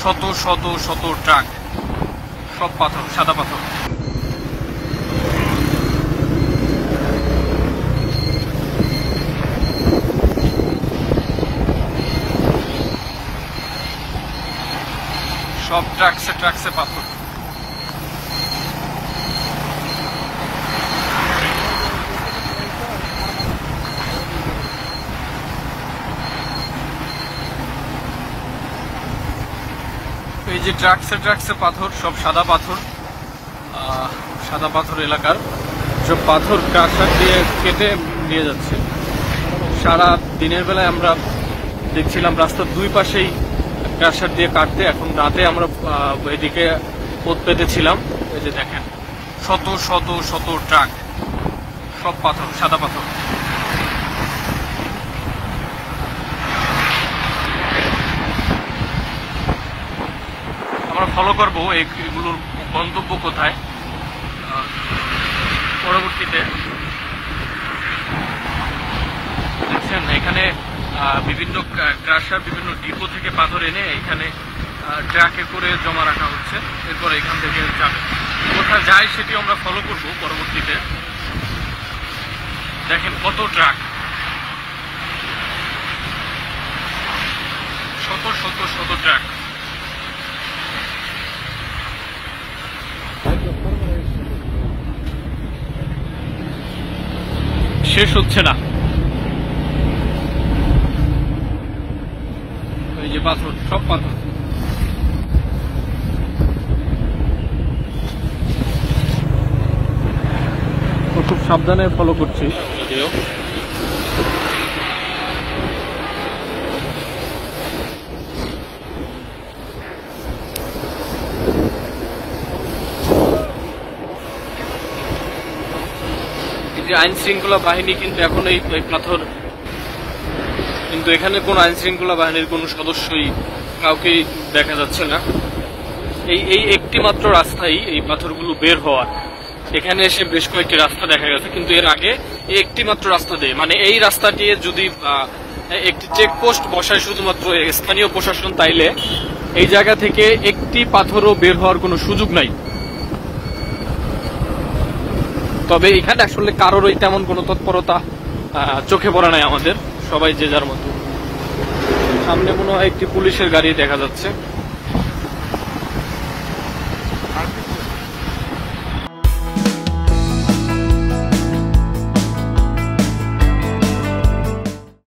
শত শত শত ট্রাক, সব পাথর, সাদা পাথর। সব ট্রাকসে ট্রাকসে পাথর। এই যে ট্রাকসে ট্রাকসে পাথর, সব সাদা পাথর। সাদা পাথর এলাকার সব পাথর ট্রাক্টর দিয়ে কেটে নিয়ে যাচ্ছে। সারা দিনের বেলায় আমরা দেখছিলাম রাস্তার দুই পাশেই ট্রাক্টর দিয়ে কাটতে, এখন রাতে আমরা এদিকে পথ পেতেছিলাম। এই যে দেখেন শত শত শত ট্রাক, সব পাথর, সাদা পাথর। আমরা ফলো করবো এগুলোর গন্তব্য কোথায় পরবর্তীতে। দেখছেন এখানে বিভিন্ন ক্রাশার, বিভিন্ন ডিপো থেকে পাথর এনে এখানে ট্রাকে করে জমা রাখা হচ্ছে, এরপর এখান থেকে যাবে। কোথায় যায় সেটি আমরা ফলো করব পরবর্তীতে। দেখেন কত ট্রাক, শত শত শত ট্রাক। শেষ হচ্ছে না। এই যে পাথর, সব পাথর। খুব সাবধানে ফলো করছি যদিও। আইন শৃঙ্খলা বাহিনী কিন্তু এখন এই পাথর, কিন্তু এখানে কোন আইন শৃঙ্খলা বাহিনীর কোন সদস্যই কাউকেই দেখা যাচ্ছে না। এই একটি মাত্র রাস্তাই এই পাথরগুলো বের হওয়ার। এখানে এসে বেশ কয়েকটি রাস্তা দেখা গেছে, কিন্তু এর আগে এই একটি মাত্র রাস্তা দিয়ে, মানে এই রাস্তাটি যদি একটি চেকপোস্ট বসায় শুধুমাত্র স্থানীয় প্রশাসন, তাইলে এই জায়গা থেকে একটি পাথরও বের হওয়ার কোনো সুযোগ নাই। তবে এখানে আসলে কারোরই তেমন কোনো তৎপরতা চোখে পড়ে নাই আমাদের, সবাই যে যার মতো। সামনে মনে হয় একটি পুলিশের গাড়ি দেখা যাচ্ছে।